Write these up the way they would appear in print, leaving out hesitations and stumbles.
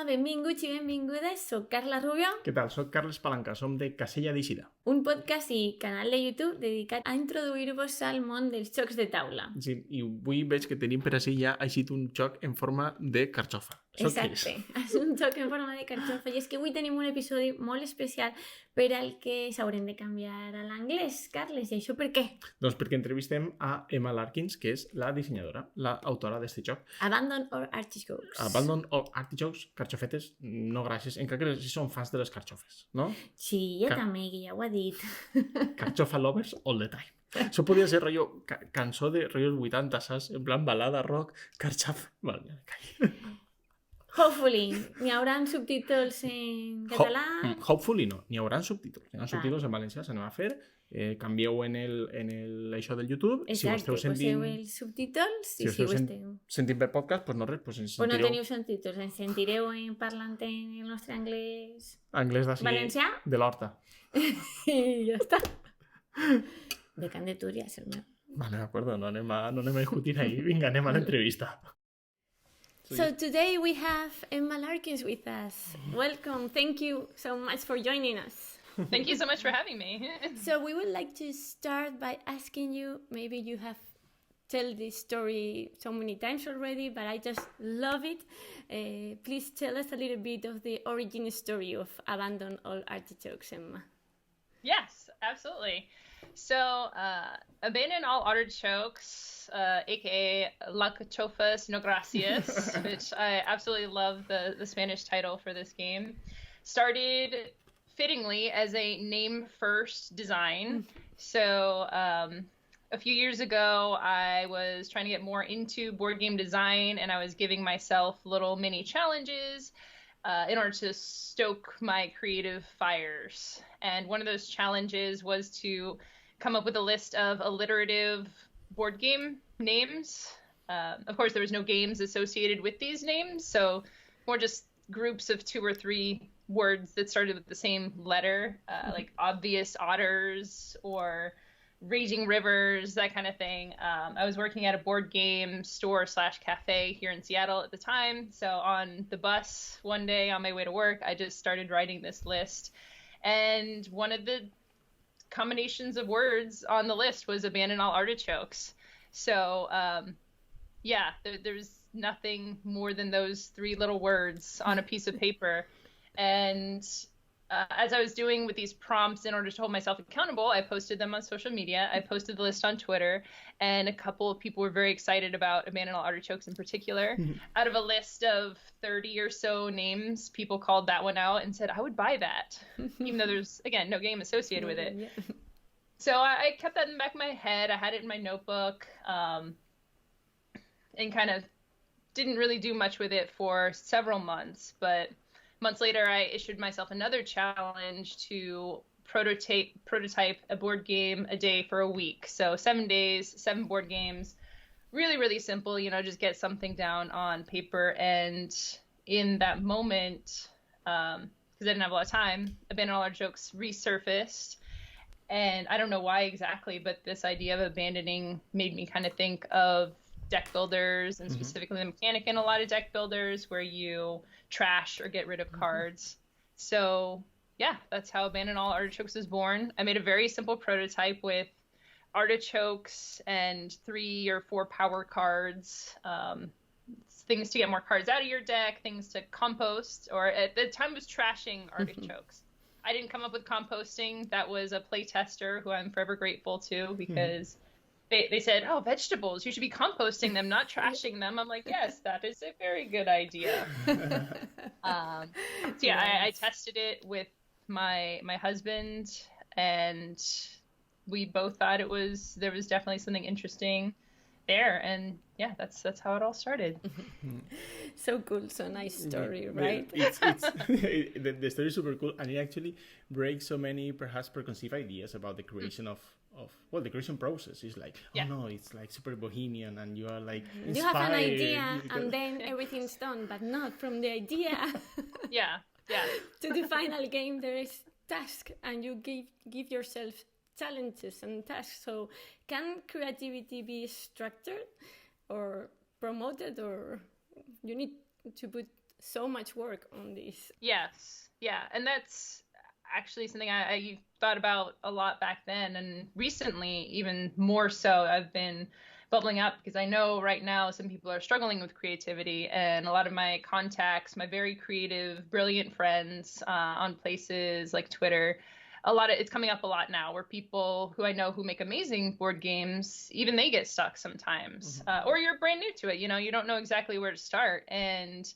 benvinguts i benvingudes. Soc Carla Rubio. Què tal? Soc Carles Palanca, som de Casella d'Eixida. Un podcast i canal de YouTube dedicat a introduir-vos al món dels jocs de taula. Sí, i avui veig que tenim per així ja eixit un joc en forma de carxofa. Exacte, és un joc en forma de carxofa i és que avui tenim un episodi molt especial per al que s'haurem de canviar a l'anglès. Carles, i això per què? Doncs perquè entrevistem a Emma Larkins, que és la dissenyadora, l'autora d'aquest joc. Abandon All Artichokes. Abandon All Artichokes, carxofetes, no gràcies, encara que sí són fans de les carxofes, no? Sí, jo també, que ja ho ha dit. Carxofa lovers all the time. Això podria ser rotllo cançó de rotllos 80, saps? En plan balada, rock, carxofa... Vale, calla. Hopefully, n'hi haurà subtítols en català? Hopefully no, n'hi haurà subtítols. N'hi haurà subtítols en valencià, s'anem a fer. Canvieu en això del YouTube. Exacte, poseu els subtítols i si ho esteu sentint per podcast, doncs no res, doncs ens sentireu... O no teniu subtítols, ens sentireu parlant en el nostre anglès... Anglès d'ací, valencià? De l'Horta. I ja està. De Can de Túria, és el meu. Vale, d'acord, no anem a discutir ahí. Vinga, anem a l'entrevista. So today we have Emma Larkins with us. Welcome. Thank you so much for joining us. Thank you so much for having me. So we would like to start by asking you, maybe you have told this story so many times already, but I just love it. Please tell us a little bit of the origin story of Abandon All Artichokes, Emma. Yes, absolutely. So, Abandon All Artichokes, aka Alcachofes, no gracias, which I absolutely love the Spanish title for this game, started fittingly as a name-first design. So, a few years ago, I was trying to get more into board game design, and I was giving myself little mini challenges in order to stoke my creative fires. And one of those challenges was to come up with a list of alliterative board game names. Of course, there was no games associated with these names, so more just groups of 2 or 3 words that started with the same letter, like obvious otters or raging rivers, that kind of thing. I was working at a board game store/cafe here in Seattle at the time, so on the bus one day on my way to work, I just started writing this list, and one of the combinations of words on the list was Abandon All Artichokes. So there's nothing more than those 3 little words on a piece of paper. And as I was doing with these prompts in order to hold myself accountable, I posted them on social media. I posted the list on Twitter, and a couple of people were very excited about Abandon All Artichokes in particular. Mm-hmm. Out of a list of 30 or so names, people called that one out and said, I would buy that, even though there's, again, no game associated with it. Yeah. So I kept that in the back of my head. I had it in my notebook, and kind of didn't really do much with it for several months, but months later, I issued myself another challenge to prototype a board game a day for a week. So 7 days, 7 board games, really, really simple, just get something down on paper. And in that moment, because I didn't have a lot of time, Abandon All Artichokes resurfaced. And I don't know why exactly, but this idea of abandoning made me kind of think of deck builders, and specifically the mechanic in a lot of deck builders where you trash or get rid of cards. So yeah, that's how Abandon All Artichokes was born. I made a very simple prototype with artichokes and 3 or 4 power cards, things to get more cards out of your deck, things to compost, or at the time was trashing artichokes. I didn't come up with composting. That was a play tester who I'm forever grateful to, because they said, oh, vegetables, you should be composting them, not trashing them. I'm like, yes, that is a very good idea. I tested it with my husband, and we both thought there was definitely something interesting there. And yeah, that's how it all started. So cool, so nice story, right? It's the story is super cool, and it actually breaks so many perhaps preconceived ideas about the creation of the creation process. Is like, oh no, it's like super bohemian, and you are like inspired. You have an idea, and then everything's done, but not from the idea. Yeah. To the final game, there is task, and you give yourself challenges and tasks. So can creativity be structured or promoted, or you need to put so much work on this. Yes. Yeah. And that's actually something I thought about a lot back then. And recently, even more so, I've been bubbling up because I know right now some people are struggling with creativity, and a lot of my contacts, my very creative, brilliant friends on places like Twitter, it's coming up a lot now where people who I know who make amazing board games, even they get stuck sometimes, or you're brand new to it, you don't know exactly where to start. And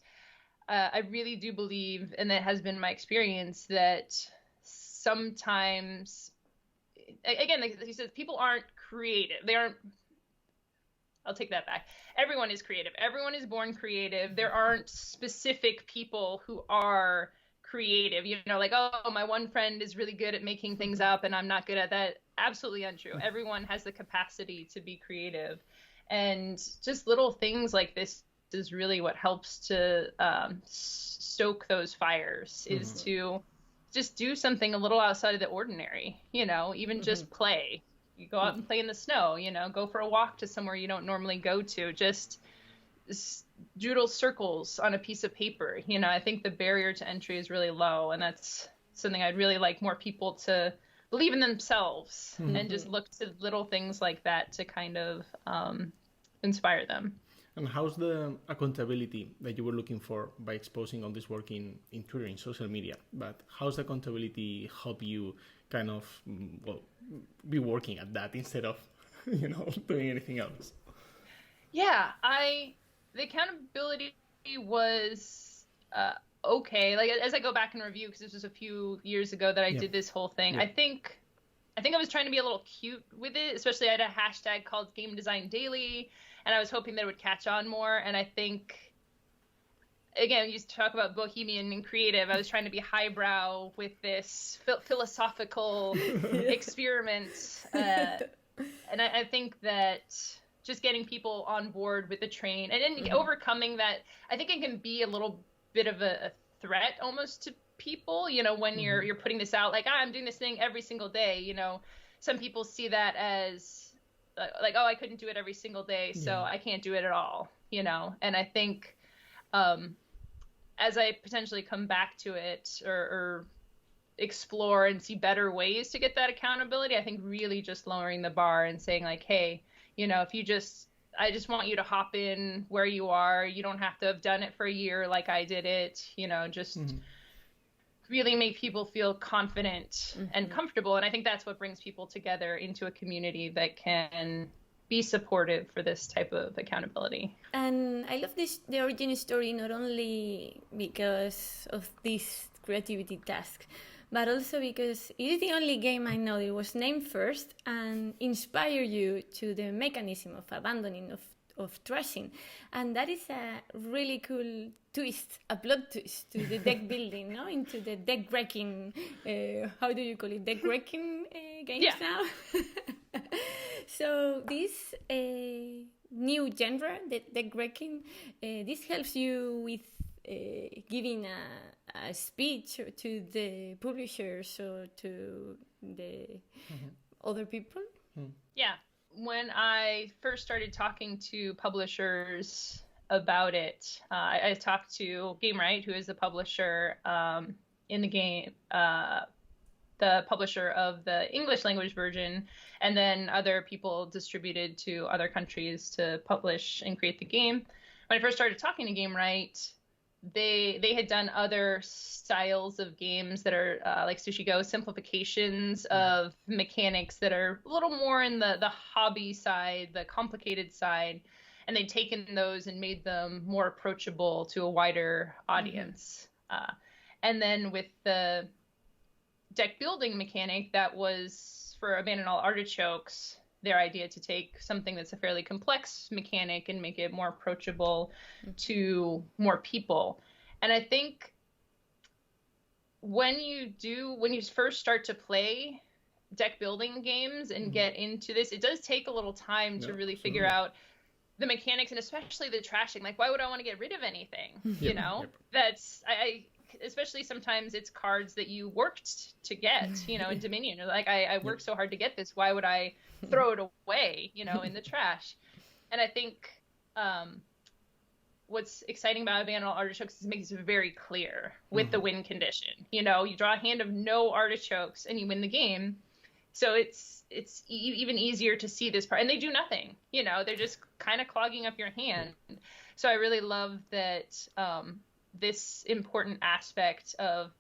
I really do believe, and that has been my experience, that sometimes, again, like you said, people aren't creative. I'll take that back. Everyone is creative. Everyone is born creative. There aren't specific people who are creative, like, oh, my one friend is really good at making things up and I'm not good at that. Absolutely untrue. Everyone has the capacity to be creative. And just little things like this is really what helps to stoke those fires, is to just do something a little outside of the ordinary, even just play. You go out and play in the snow, go for a walk to somewhere you don't normally go to, just doodle circles on a piece of paper. I think the barrier to entry is really low, and that's something I'd really like more people to believe in themselves and just look to little things like that to kind of inspire them. And how's the accountability that you were looking for by exposing all this work in Twitter, in social media? But how's the accountability help you kind of, be working at that instead of, doing anything else? Yeah, the accountability was okay. Like, as I go back and review, because this was a few years ago that I did this whole thing, I think I was trying to be a little cute with it, especially I had a hashtag called Game Design Daily, and I was hoping that it would catch on more. And I think, again, you used to talk about bohemian and creative. I was trying to be highbrow with this philosophical experiment. And I think that just getting people on board with the train and then overcoming that, I think it can be a little bit of a threat almost to people, when you're putting this out, like, I'm doing this thing every single day. Some people see that as like, oh, I couldn't do it every single day, so I can't do it at all, and I think as I potentially come back to it or explore and see better ways to get that accountability, I think really just lowering the bar and saying, like, hey, if I just want you to hop in where you are. You don't have to have done it for a year like I did it, just really make people feel confident and comfortable. And I think that's what brings people together into a community that can be supportive for this type of accountability. And I love the origin story, not only because of this creativity task, but also because it is the only game I know that was named first and inspired you to the mechanism of abandoning, of trashing. And that is a really cool twist, a plot twist to the deck building, no? Into the deck wrecking, how do you call it, deck wrecking games now? So this new genre, the deck wrecking, this helps you with giving a speech to the publishers or to the other people? Yeah. When I first started talking to publishers about it, I talked to GameRight, who is the publisher in the game, the publisher of the English language version, and then other people distributed to other countries to publish and create the game. When I first started talking to GameRight, they had done other styles of games that are like Sushi Go, simplifications of mechanics that are a little more in the hobby side, the complicated side, and they'd taken those and made them more approachable to a wider audience. And then with the deck building mechanic, that was for Abandoned All Artichokes, their idea to take something that's a fairly complex mechanic and make it more approachable to more people. And I think when you first start to play deck building games and get into this, it does take a little time to really figure out the mechanics, and especially the trashing. Like, why would I want to get rid of anything? That's especially sometimes it's cards that you worked to get, in Dominion. You're like, I worked so hard to get this. Why would I throw it away, in the trash? And I think what's exciting about All Artichokes is it makes it very clear with the win condition. You draw a hand of no artichokes and you win the game. So it's even easier to see this part, and they do nothing. They're just kind of clogging up your hand. So I really love that this important aspect of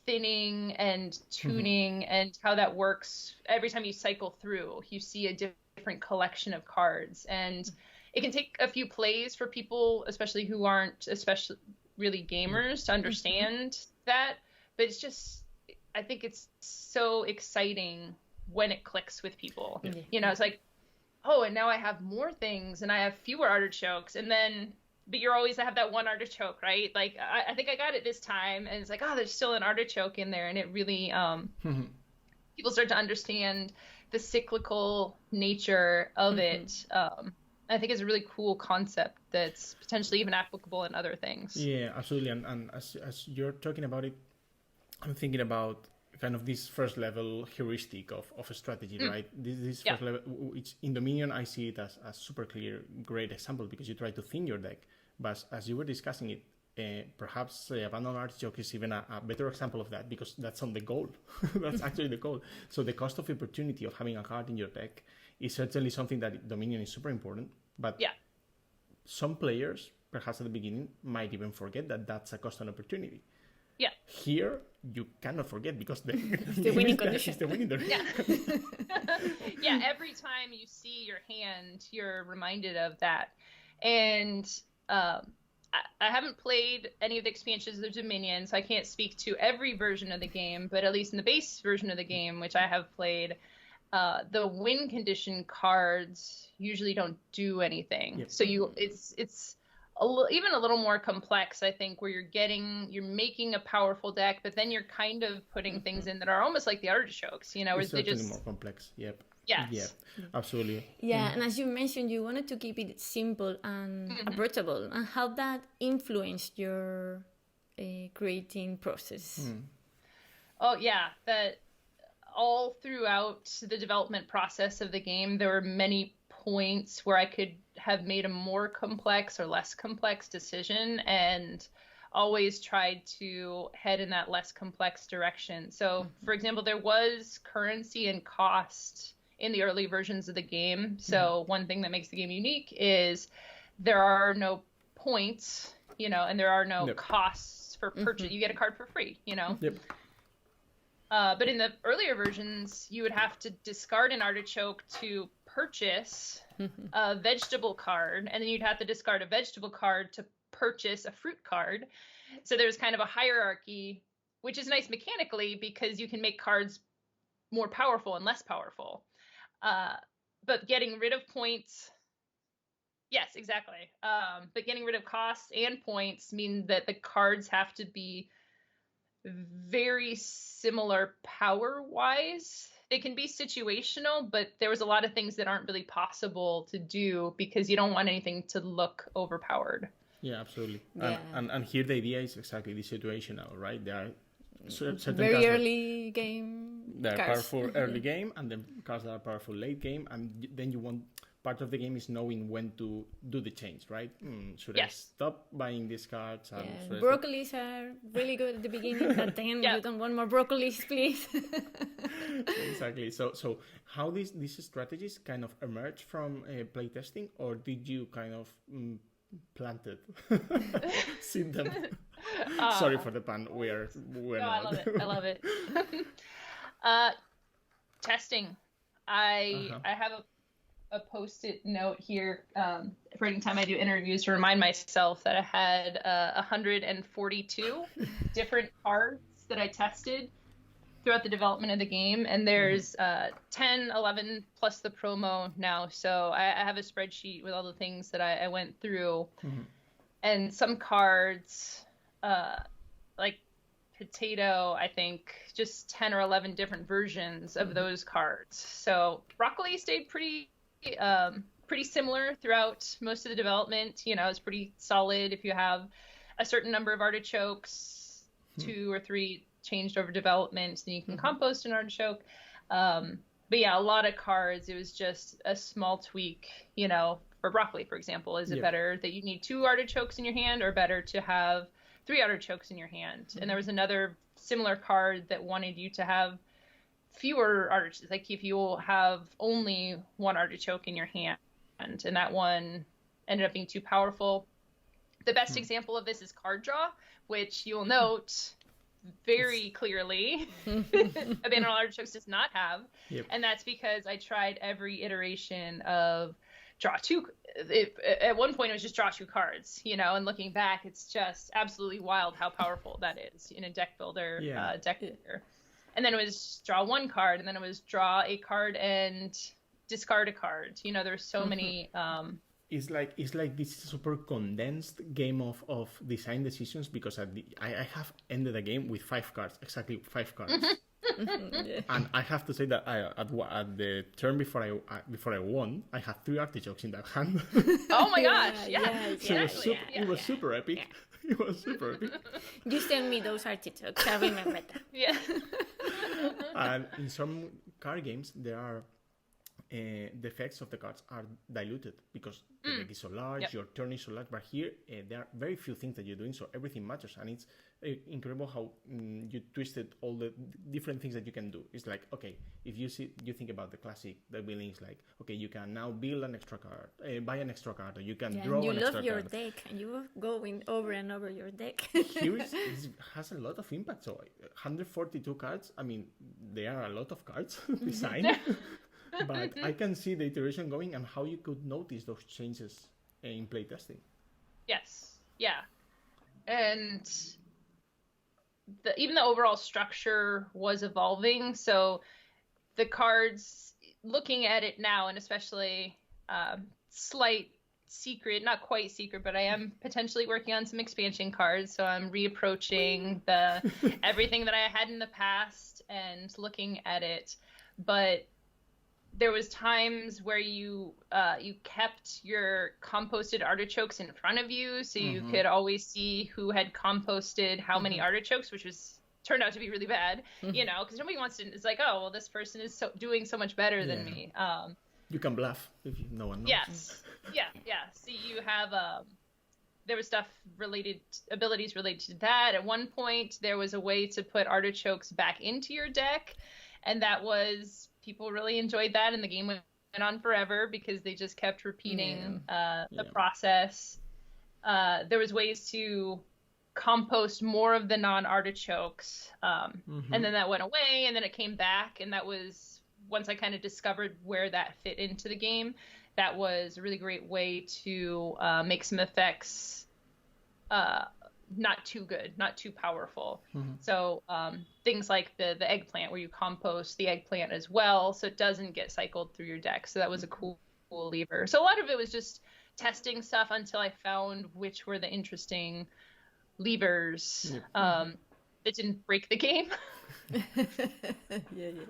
thinning and tuning and how that works. Every time you cycle through, you see a different collection of cards, and it can take a few plays for people, especially who aren't really gamers, to understand that. But I think it's so exciting when it clicks with people. It's like, oh, and now I have more things and I have fewer artichokes, but you're always have that one artichoke, right? Like, I think I got it this time, and it's like, oh, there's still an artichoke in there, and it really, people start to understand the cyclical nature of it. I think it's a really cool concept that's potentially even applicable in other things. Yeah, absolutely. And as you're talking about it, I'm thinking about kind of this first level heuristic of a strategy, right? This first level, which in Dominion, I see it as a super clear, great example, because you try to thin your deck. But as you were discussing it, perhaps Abandoned Artichoke is even a better example of that, because that's on the goal. That's actually the goal. So the cost of opportunity of having a card in your deck is certainly something that Dominion is super important. But some players, perhaps at the beginning, might even forget that that's a cost and opportunity. Yeah. Here, you cannot forget, because the winning condition. It's the winning condition. Yeah. Every time you see your hand, you're reminded of that. And I haven't played any of the expansions of Dominion, so I can't speak to every version of the game, but at least in the base version of the game, which I have played, the win condition cards usually don't do anything. So it's even a little more complex, I think, where you're making a powerful deck, but then you're kind of putting things in that are almost like the artichokes, where it's they just more complex. Yes. Yeah, absolutely. Yeah, and as you mentioned, you wanted to keep it simple and approachable, and how that influenced your creating process. Oh yeah, that all throughout the development process of the game, there were many points where I could have made a more complex or less complex decision, and always tried to head in that less complex direction. So, for example, there was currency and cost in the early versions of the game. So one thing that makes the game unique is there are no points, and there are no costs for purchase. You get a card for free, But in the earlier versions, you would have to discard an artichoke to purchase a vegetable card, and then you'd have to discard a vegetable card to purchase a fruit card. So there's kind of a hierarchy, which is nice mechanically, because you can make cards more powerful and less powerful. But getting rid of points, yes, exactly. But getting rid of costs and points mean that the cards have to be very similar power-wise. They can be situational, but there was a lot of things that aren't really possible to do because you don't want anything to look overpowered. Yeah, absolutely. Yeah. And here the idea is exactly the situational, right? There are certain very early game. There are powerful early game, and then cards that are powerful late game, and then you want part of the game is knowing when to do the change, right? Should I stop buying these cards? Broccolis are really good at the beginning, but then you don't want more broccolis, please. Exactly. So how these strategies kind of emerge from playtesting, or did you kind of plant it, seed them? Sorry for the pun. We're not. I love it. Testing. I have a post-it note here for any time I do interviews to remind myself that I had 142 different cards that I tested throughout the development of the game, and there's 10, 11 plus the promo now. So I have a spreadsheet with all the things that I went through, and some cards like potato, I think just 10 or 11 different versions of those cards. So broccoli stayed pretty similar throughout most of the development. It's pretty solid. If you have a certain number of artichokes, 2 or 3 changed over development, then you can compost an artichoke. But yeah, a lot of cards, it was just a small tweak, for for broccoli, for example. Is it Yeah. better that you need 2 artichokes in your hand, or better to have 3 artichokes in your hand? And there was another similar card that wanted you to have fewer artichokes, like if you have only 1 artichoke in your hand, and that one ended up being too powerful. The best example of this is card draw, which you'll note very clearly Abandoned All Artichokes does not have. Yep. And that's because I tried every iteration of draw 2. At one point it was just draw 2 cards, you know, and looking back, it's just absolutely wild how powerful that is in a deck builder, deck builder. And then it was draw 1 card, and then it was draw a card and discard a card. You know, there's so many. It's like this super condensed game of design decisions, because I have ended a game with 5 cards, exactly 5 cards. And I have to say that at the turn before I won, I had 3 artichokes in that hand. Oh my gosh! Yeah, So it was super epic. It was super epic. You send me those artichokes. I remember that. Yeah. And in some card games, there are the effects of the cards are diluted because the deck is so large, your turn is so large. But here, there are very few things that you're doing, so everything matters. And it's incredible how you twisted all the different things that you can do. It's like, okay, if you think about the classic deck building, it's like, okay, you can now build an extra card, buy an extra card, or you can draw an extra card. You love your deck, and you are going over and over your deck. Here it has a lot of impact. So 142 cards, I mean, there are a lot of cards designed. But I can see the iteration going and how you could notice those changes in playtesting. Yes. Yeah. And even the overall structure was evolving. So the cards, looking at it now, and especially slight secret, not quite secret, but I am potentially working on some expansion cards. So I'm reapproaching everything that I had in the past and looking at it. But there was times where you kept your composted artichokes in front of you, so you could always see who had composted how many artichokes, which turned out to be really bad, you know, because nobody wants to. It's like, oh, well, this person is doing so much better than me. You can bluff if no one knows. Yes, yeah. So you have there was stuff abilities related to that. At one point, there was a way to put artichokes back into your deck, and that was. People really enjoyed that, and the game went on forever because they just kept repeating the process. There was ways to compost more of the non-artichokes, and then that went away, and then it came back, and that was, once I kind of discovered where that fit into the game, that was a really great way to make some effects not too good, not too powerful. So things like the eggplant, where you compost the eggplant as well, so it doesn't get cycled through your deck. So that was a cool lever. So a lot of it was just testing stuff until I found which were the interesting levers that didn't break the game.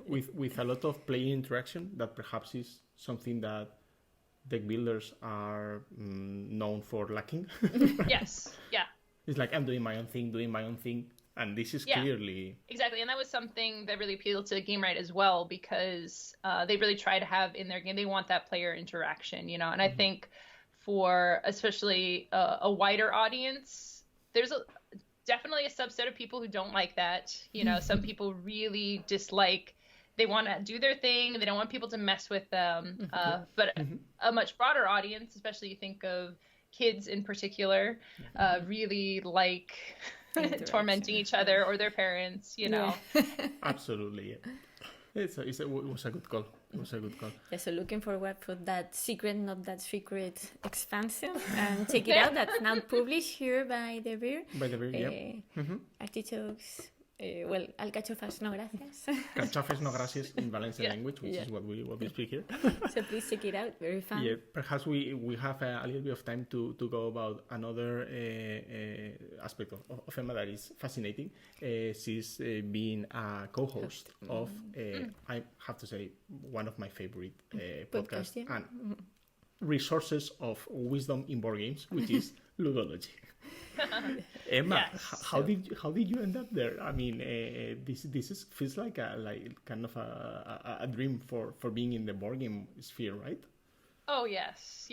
With a lot of player interaction, that perhaps is something that deck builders are known for lacking. Yes, yeah. It's like, I'm doing my own thing, and this is clearly... Exactly, and that was something that really appealed to Game Right as well, because they really try to have in their game, they want that player interaction, you know, and I think for especially a wider audience, there's definitely a subset of people who don't like that, you know, some people really dislike, they want to do their thing, they don't want people to mess with them, but a much broader audience, especially you think of kids in particular, really like tormenting each other or their parents, you know. Absolutely, yeah. It was a good call. Yeah, so looking forward for that secret, not that secret expansion, and check it out. That's now published here by Devir. Artichokes. Alcachofes, no gracias. Carxofes, no gracias in Valencian language, which is what we speak here. So please check it out. Very fun. Yeah, perhaps we have a little bit of time to go about another aspect of Emma that is fascinating. She's being a co-host of, I have to say, one of my favorite podcasts and resources of wisdom in board games, which is Ludology. Emma, how did you end up there? I mean, this feels like kind of a dream for being in the board game sphere, right? Oh, yes.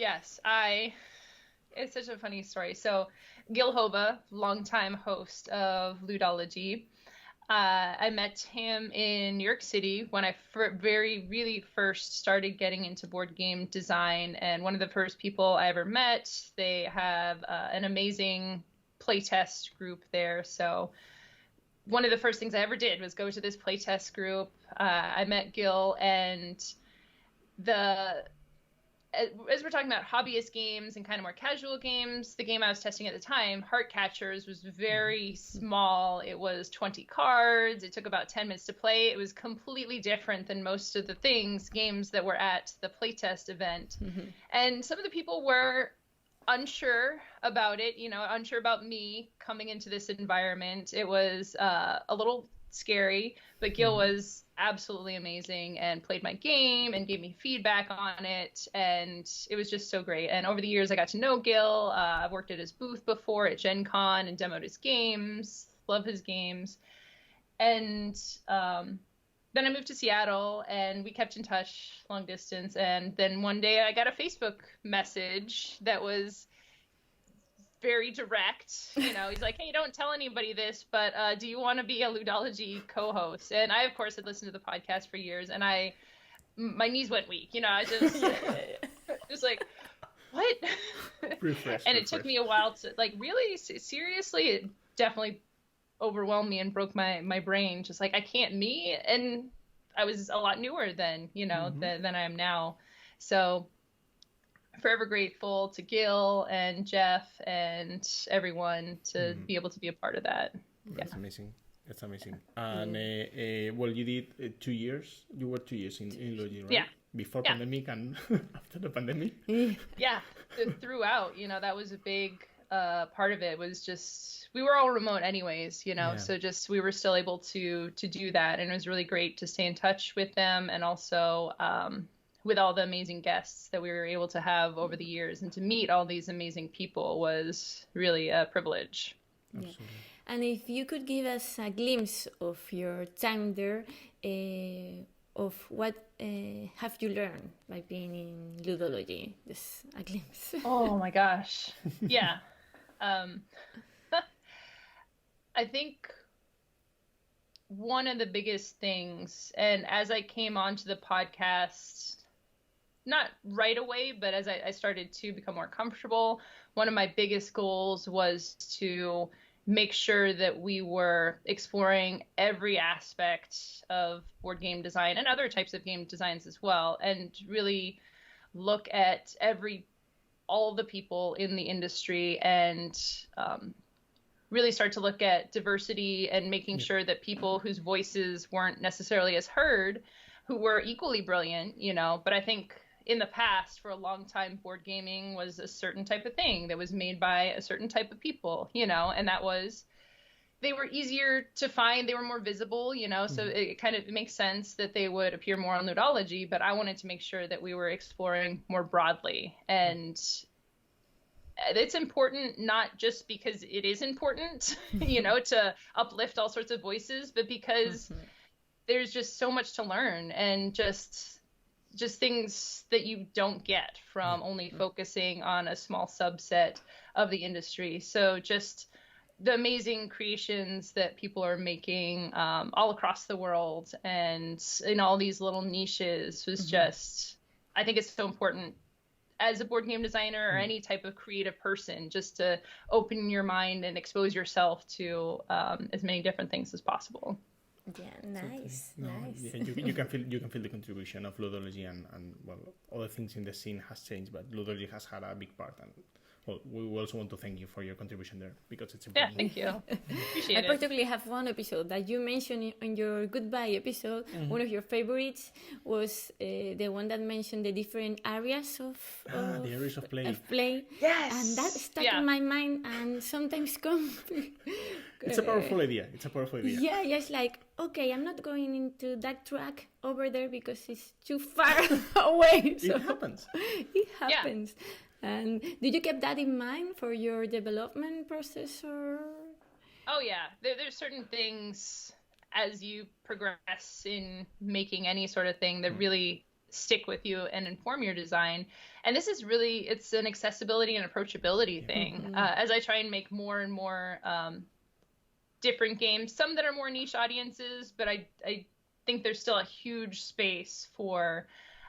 It's such a funny story. So Gil Hova, longtime host of Ludology, I met him in New York City when I really first started getting into board game design. And one of the first people I ever met, they have an amazing playtest group there. So one of the first things I ever did was go to this playtest group. I met Gil, and as we're talking about hobbyist games and kind of more casual games, the game I was testing at the time, Heart Catchers, was very small. It was 20 cards. It took about 10 minutes to play. It was completely different than most of the games that were at the playtest event. Mm-hmm. And some of the people were unsure about it, unsure about me coming into this environment. It was a little scary, but Gil was absolutely amazing and played my game and gave me feedback on it, and it was just so great. And over the years I got to know Gil. I've worked at his booth before at Gen Con and demoed his games, love his games. And then I moved to Seattle and we kept in touch long distance, and then one day I got a Facebook message that was very direct. He's like, hey, don't tell anybody this, but do you want to be a Ludology co-host? And I, of course, had listened to the podcast for years, and my knees went weak. I just just like, what? And it took me a while to, like, really seriously, it definitely overwhelmed me and broke my brain. Just like, I can't, and I was a lot newer then, than I am now. So forever grateful to Gil and Jeff and everyone to be able to be a part of that. That's amazing. That's amazing. And well, you did 2 years. You were 2 years in Logi, right? Yeah. Before pandemic and after the pandemic. Yeah. Throughout, that was a big part of it. Was just, we were all remote anyways, so just we were still able to do that, and it was really great to stay in touch with them, and also with all the amazing guests that we were able to have over the years, and to meet all these amazing people was really a privilege. Absolutely. And if you could give us a glimpse of your time there, of what have you learned by being in Ludology? Just a glimpse. Oh my gosh. Yeah. I think one of the biggest things, and as I came onto the podcast, not right away, but as I started to become more comfortable, one of my biggest goals was to make sure that we were exploring every aspect of board game design and other types of game designs as well, and really look at all the people in the industry, and really start to look at diversity and making sure that people whose voices weren't necessarily as heard, who were equally brilliant, but I think in the past, for a long time, board gaming was a certain type of thing that was made by a certain type of people, and they were easier to find, they were more visible, so it kind of makes sense that they would appear more on Ludology, but I wanted to make sure that we were exploring more broadly. And it's important, not just because it is important, to uplift all sorts of voices, but because there's just so much to learn, and just things that you don't get from only focusing on a small subset of the industry. So just the amazing creations that people are making all across the world and in all these little niches was just, I think it's so important as a board game designer or any type of creative person, just to open your mind and expose yourself to as many different things as possible. Yeah, nice. Yeah, you can feel the contribution of Ludology, and well, other things in the scene has changed, but Ludology has had a big part, and well, we also want to thank you for your contribution there, because it's important. Yeah, thank you. Appreciate it. I particularly have one episode that you mentioned in your goodbye episode. One of your favorites was the one that mentioned the different areas of the areas of play. Yes. And that stuck in my mind, and sometimes It's a powerful idea. Yeah, it's like, okay, I'm not going into that track over there because it's too far away. So It happens. It happens. Yeah. And did you keep that in mind for your development process, or? Oh yeah, there's certain things as you progress in making any sort of thing that really stick with you and inform your design. And this is really, it's an accessibility and approachability thing. As I try and make more and more different games, some that are more niche audiences, but I think there's still a huge space for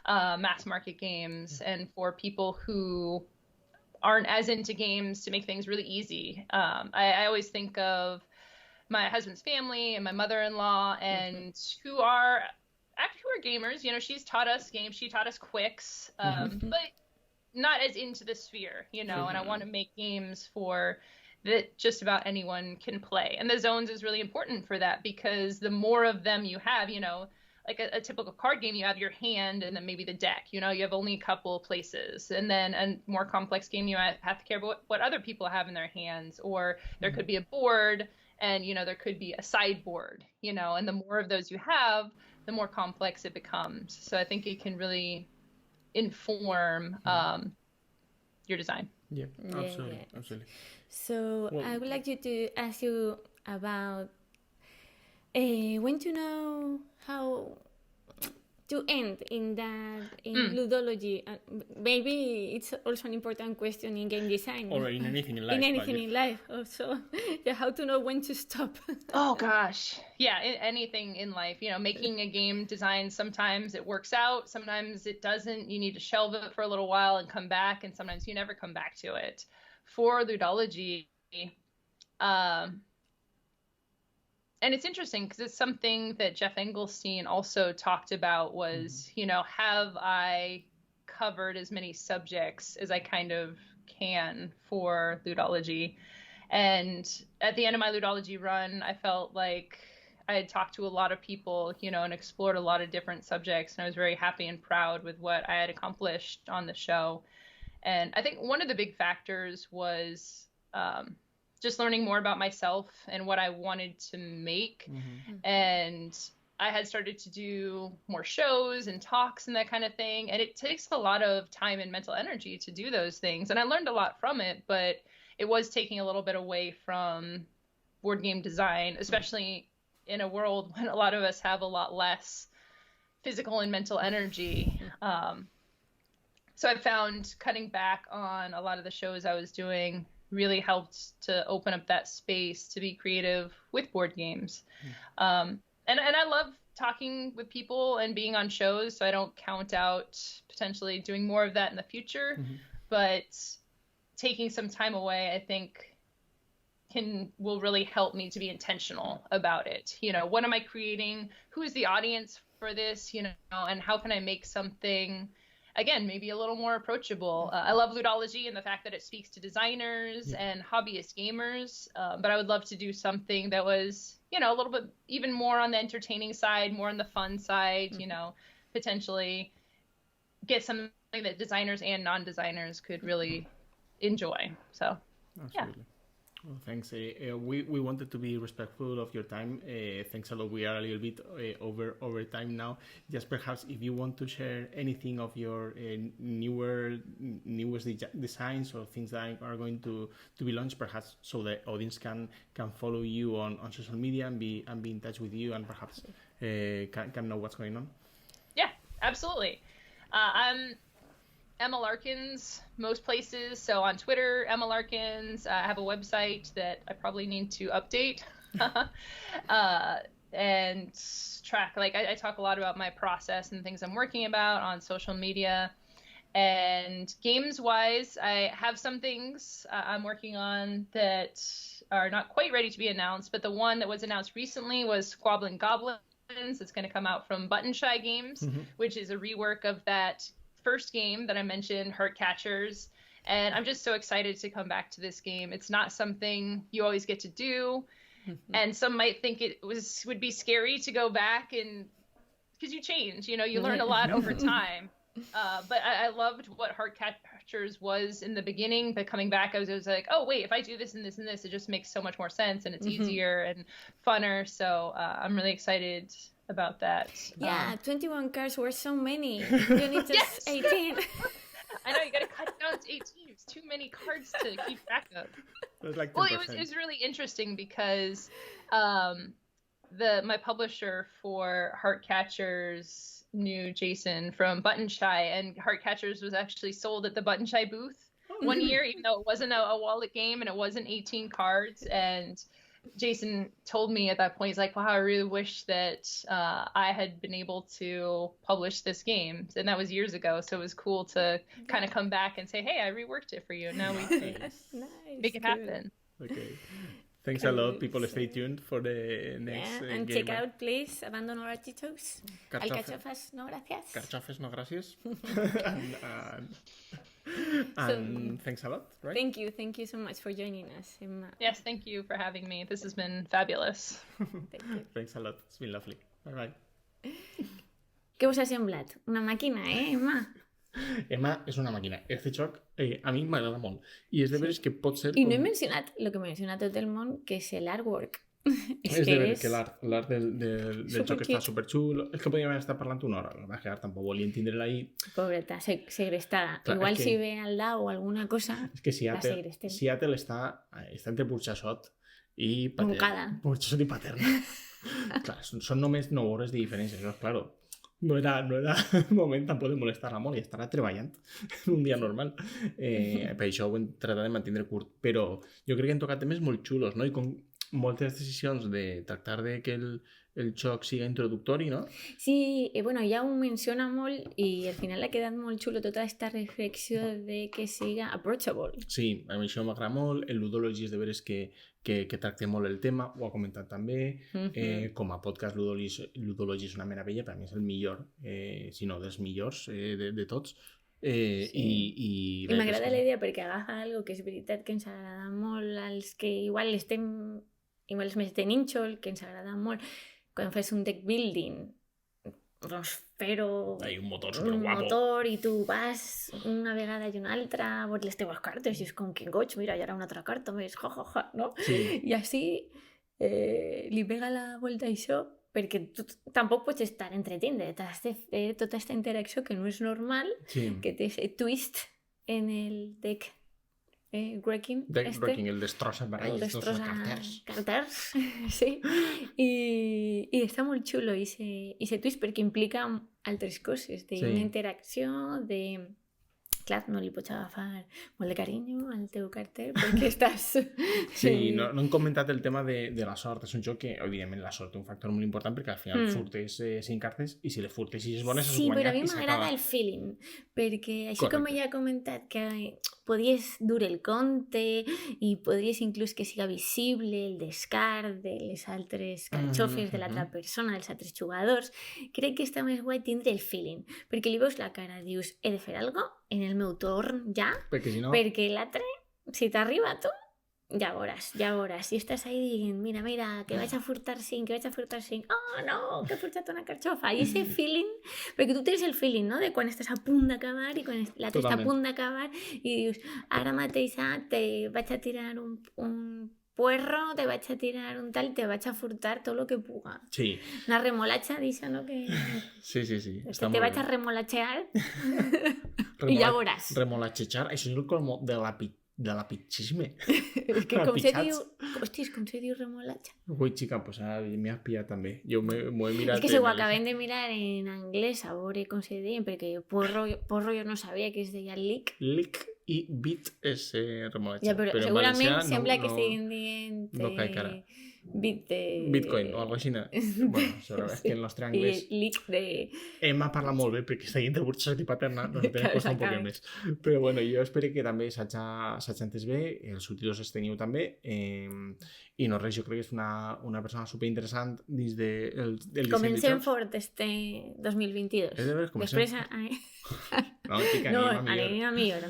mass market games and for people who aren't as into games to make things really easy. I always think of my husband's family and my mother-in-law, and who are gamers. You know, she's taught us games, she taught us Quicks, but not as into the sphere, you know. And I want to make games for that just about anyone can play. And the zones is really important for that, because the more of them you have, you know, like a typical card game, you have your hand and then maybe the deck, you know, you have only a couple places. And then a more complex game, you have to care about what other people have in their hands, or there could be a board, and, you know, there could be a sideboard, you know, and the more of those you have, the more complex it becomes. So I think it can really inform your design. Yeah, absolutely. So I would like you to ask you about when to know how to end in ludology. Maybe it's also an important question in game design. Or in anything in life. In anything in life also. Yeah, how to know when to stop. Oh gosh. Yeah, anything in life. You know, making a game design, sometimes it works out, sometimes it doesn't. You need to shelve it for a little while and come back, and sometimes you never come back to it. For ludology, and it's interesting because it's something that Jeff Engelstein also talked about was, you know, have I covered as many subjects as I kind of can for ludology? And at the end of my ludology run, I felt like I had talked to a lot of people, you know, and explored a lot of different subjects. And I was very happy and proud with what I had accomplished on the show. And I think one of the big factors was just learning more about myself and what I wanted to make. And I had started to do more shows and talks and that kind of thing. And it takes a lot of time and mental energy to do those things. And I learned a lot from it, but it was taking a little bit away from board game design, especially in a world when a lot of us have a lot less physical and mental energy. So I found cutting back on a lot of the shows I was doing really helped to open up that space to be creative with board games. And I love talking with people and being on shows, so I don't count out potentially doing more of that in the future. But taking some time away, I think, will really help me to be intentional about it. You know, what am I creating? Who is the audience for this? You know, and how can I make something, again, maybe a little more approachable? I love ludology and the fact that it speaks to designers and hobbyist gamers, but I would love to do something that was, you know, a little bit even more on the entertaining side, more on the fun side, you know, potentially get something that designers and non-designers could really enjoy. So, absolutely. Well, thanks. We wanted to be respectful of your time. Thanks a lot. We are a little bit over time now. Just perhaps if you want to share anything of your newest designs or things that are going to be launched, perhaps so the audience can follow you on social media and be in touch with you, and perhaps can know what's going on. Yeah, absolutely. I'm Emma Larkins most places. So on Twitter, Emma Larkins. I have a website that I probably need to update and track. Like I talk a lot about my process and things I'm working about on social media. And games wise, I have some things I'm working on that are not quite ready to be announced, but the one that was announced recently was Squabbling Goblins. It's going to come out from Button Shy Games, which is a rework of that first game that I mentioned, Heartcatchers, and I'm just so excited to come back to this game. It's not something you always get to do, and some might think it would be scary to go back, and because you change, you know, you learn a lot over time. But I loved what Heartcatchers was in the beginning, but coming back, I was like, oh wait, if I do this and this and this, it just makes so much more sense, and it's easier and funner. So I'm really excited about that. Yeah, 21 cards were so many. You need just 18. I know, you got to cut down to 18. It's too many cards to keep track of. Like well, it was really interesting because my publisher for Heartcatchers knew Jason from Button Shy, and Heart Catchers was actually sold at the Button Shy booth one year, even though it wasn't a wallet game and it wasn't 18 cards. And Jason told me at that point, he's like, wow, I really wish that I had been able to publish this game. And that was years ago. So it was cool to kind of come back and say, hey, I reworked it for you. And now we can make it happen. Okay. Thanks a lot, people. Stay tuned for the next and game. check out, please, Abandon All Artichokes. Alcachofas, no gracias. Carxofes, no gracias. and thanks a lot, right? Thank you so much for joining us, Emma. Yes, thank you for having me. This has been fabulous. Thank you. Thanks a lot. It's been lovely. Bye-bye. Què us ha semblat? Una màquina, Emma? Emma és una màquina. Este joc a mi m'agrada molt. I és de veres que pot ser... I no he mencionat el que menciona tot el món, que és l'artwork. És de veres que l'art del joc està superxulo. És que podríem haver estat parlant una hora. La verdad que ara tampoc volia entendre-la ahí. Pobreta, segrestada. Clar, igual que... si ve al lado o alguna cosa, és que Seattle està entre Burxassot i Montcada. Burxassot i Paterna. Clar, són només 9 hores de diferència. Llavors, claro, no era moment tampoc de molestar-la molt i estarà treballant un dia normal. Per això ho hem tratat de mantenir curt. Però jo crec que hem tocat temes molt xulos, no? I com moltes decisions de tractar de que el joc siga introductori, no? Sí, bueno, ja ho menciona molt i al final ha quedat molt xulo tota aquesta reflexió de que siga approachable. Sí, a mi això m'agrada molt. El Ludology és de veres que tracta molt el tema, ho ha comentat també. Com a podcast Ludology és una meravella, per mi és el millor, si no dels millors de tots. I m'agrada la idea perquè agafa algo que és veritat que ens agrada molt als que igual els més de nínxol, que ens agrada molt quan fas un deck building, doncs fer-ho un motor i tu vas una vegada i una altra a veure les teves cartes i és com que goig, mira, hi ha una altra carta més, no? Sí. I així li pega la volta a això perquè tu tampoc pots estar entretint, t'has de fer tota aquesta interacció que no és normal, que té aquest twist en el deck breaking, el destrossa baralles, el destrossa carters, sí, i està molt xulo i twist perquè implica altres coses, d'una interacció, clar, no li pots agafar molt de carinyo al teu carter perquè estàs... Sí, no hem comentat el tema de la sort. És un joc que, evidentment, la sort és un factor molt important perquè al final furtes 5 cartes i si les furtes i és bones has guanyat i s'acaba. Sí, però a mi m'agrada el feeling perquè així com ja he comentat que podies dur el compte i podries inclús que siga visible el descart de les altres Carxofes de l'altra persona, dels altres jugadors, crec que està més guai tindre el feeling perquè li veus la cara, dius, he de fer alguna cosa en el meu torn ja, perquè l'altre, si t'arriba a tu, ja veuràs, i estàs ahí dient, mira, que vaig a furtar 5, oh no, que he furtat una carxofa, i ese feeling, perquè tu tens el feeling, no?, de quan estàs a punt d'acabar i quan l'altre està a punt d'acabar i dius, ara mateix te vaig a tirar un puerro, te vaig a tirar un tal, te vaig a furtar tot el que puga. Sí. Una remolatxa, d'això, no? Que... Sí. Te vaig a remolatxear i ja veuràs. Remolatxejar, això és el colmo de la pitxisme. És que com se diu... Hòsties, com se diu remolatxa? Ui, xica, pues m'he pillat també. Jo m'ho he mirat... És que ho acabem de mirar en anglès, a veure com se deien, perquè porro jo no sabia que es deia lic. Lic i bit és remolatxa. Ja, però segurament sembla que estiguin dient... No caic ara. Bitcoin o algo així. Bueno, és que el nostre anglès... Lic de... Emma parla molt bé perquè està dient de Burxassot i Paterna, no sé, costa un poc més. Però bueno, jo espero que també s'hagi entès bé, els subtítols els teniu també, i no res, jo crec que és una persona superinteressant dins del disseny. Comencem fort este 2022. És de veres, comencem. Després... No, xica, anem a millor.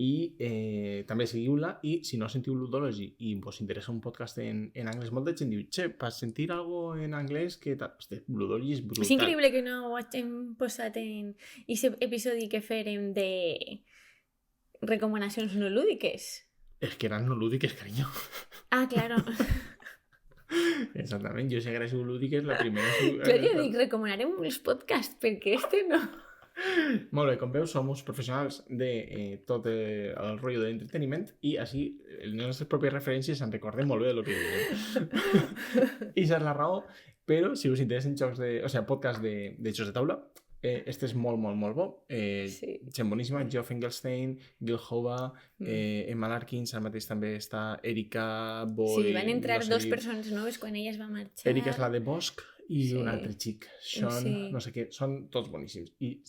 I també seguiu-la, i si no sentiu Ludology i vos interessa un podcast en anglès, molta gent diu, per sentir algo en anglès que Ludology és brutal. És increïble que no ho hagin posat en aquest episodi que fèrem de recomanacions no lúdiques. És que eren no lúdiques, carinyo. Ah, claro. Exactament, jo sé que gràcies lúdiques la primera... Clar, jo dic, recomanarem els podcasts, perquè este no... Molt bé, com veus, som professionals de tot el rotllo d'entreteniment i així les nostres pròpies referències ens recordem molt bé del que diem. I això és la raó, però si us interessen podcasts de jocs de taula, Este és molt bo. Gent boníssima, Geoff Engelstein, Gil Hova, Emma Larkins, ara mateix també està Erika Boy... Sí, van entrar dos persones noves quan ella es va marxar. Erika és la de Bosch i un altre xic, Sean, no sé què, són tots boníssims. I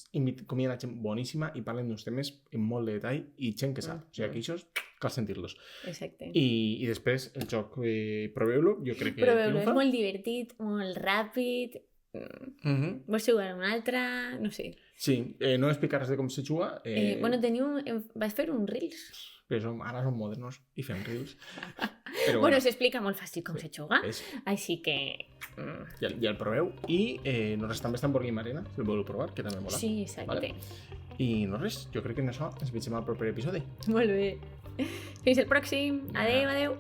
conviden a gent boníssima i parlen d'uns temes en molt de detall i gent que sap. O sigui, que això cal sentir-los. Exacte. I després el joc, proveu-lo, jo crec que triomfa. És molt divertit, molt ràpid. Vols jugar un altre? No sé. Sí, no explicar res de com se juga. Bueno, vas fer un Reels. Però ara som modernos i fem Reels. Bueno, s'explica molt fàcil com se juga, així que... Ja el proveu. I no res, també està en Board Game Arena, si el voleu provar, que també mola. Sí, exacte. I no res, jo crec que en això ens veiem al proper episodi. Molt bé. Fins el pròxim. Adéu.